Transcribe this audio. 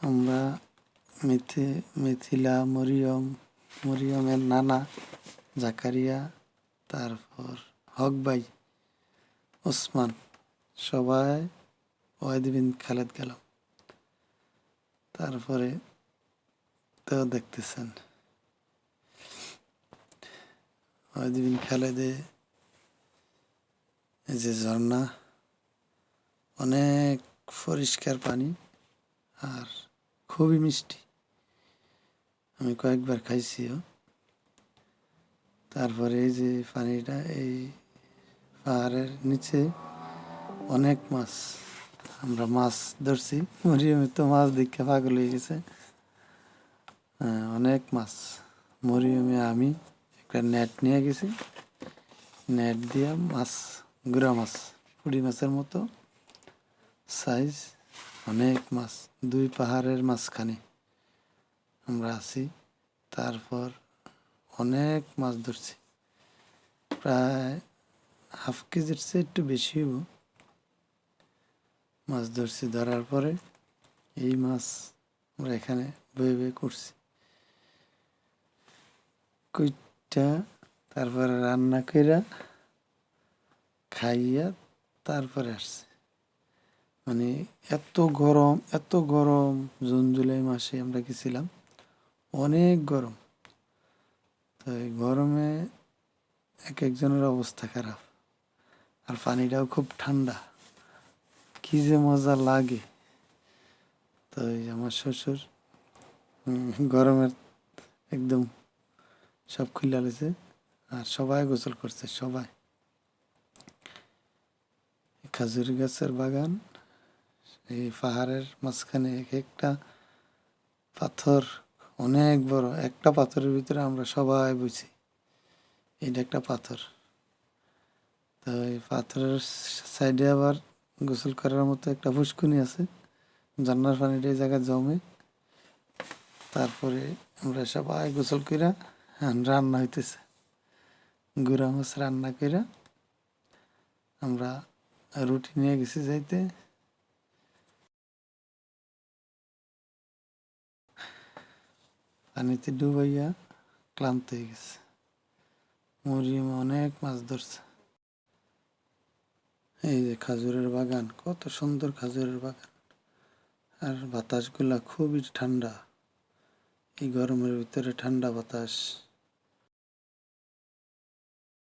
আমরা মিথিলা, মরিয়মের নানা, জাকারিয়া, তারপর হক ভাই, ওসমান, সবাই ওয়াহিদ বিন খালেদ গেলাম। তারপরে তো দেখতেছেন ওয়াহিদ বিন খালেদে এই যে ঝর্ণা, অনেক পরিষ্কার পানি আর খুবই মিষ্টি, আমি কয়েকবার খাইছিও। তারপরে এই যে পানিটা, এই পাহাড়ের নিচে অনেক মাছ, আমরা মাছ ধরছি। মরিয়মে তো মাছ দেখে পাগল হয়ে গেছে। অনেক মাছ। মরিয়মে আমি একটা নেট নিয়ে গেছি, নেট দিয়া মাছ, গুড়া মাছ, পুঁটি মাছের মতো সাইজ, অনেক মাছ। দুই পাহাড়ের মাঝখানে আমরা আছি। তারপর অনেক মাছ ধরছি, প্রায় হাফ কেজির চেয়ে একটু বেশি মাছ ধরছি। ধরার পরে এই মাছ আমরা এখানে বয়ে বয়ে করছি, কইটা তারপরে রান্না কইরা খাইয়া তারপরে আসছে। মানে এত গরম, জুন জুলাই মাসে আমরা গেছিলাম, অনেক গরম। তো এই গরমে এক একজনের অবস্থা খারাপ, আর পানিটাও খুব ঠান্ডা, কি যে মজা লাগে। তো আমার শ্বশুর গরমের একদম সব খুলে আলেছে, আর সবাই গোসল করছে, সবাই। খেজুর গাছের বাগান, এই পাহাড়ের মাঝখানে এক একটা পাথর অনেক বড়, একটা পাথরের ভিতরে আমরা সবাই বুঝি এটা একটা পাথর। তো এই পাথরের সাইডে আবার গোসল করার মতো একটা পুষ্কুনি আছে, ঝর্ণার পানিটা এই জায়গায় জমে। তারপরে আমরা সবাই গোসল কইরা রান্না হইতেছে, গুড়া মাছ রান্না কইরা আমরা রুটি নিয়ে গেছি যাইতে। পানিতে ডুবাইয়া ক্লান্ত হয়ে গেছে। মরিয়ম অনেক মাছ ধরছে। এই যে খাজুরের বাগান, কত সুন্দর খাজুরের বাগান, আর বাতাসগুলা খুবই ঠান্ডা, এই গরমের ভিতরে ঠান্ডা বাতাস।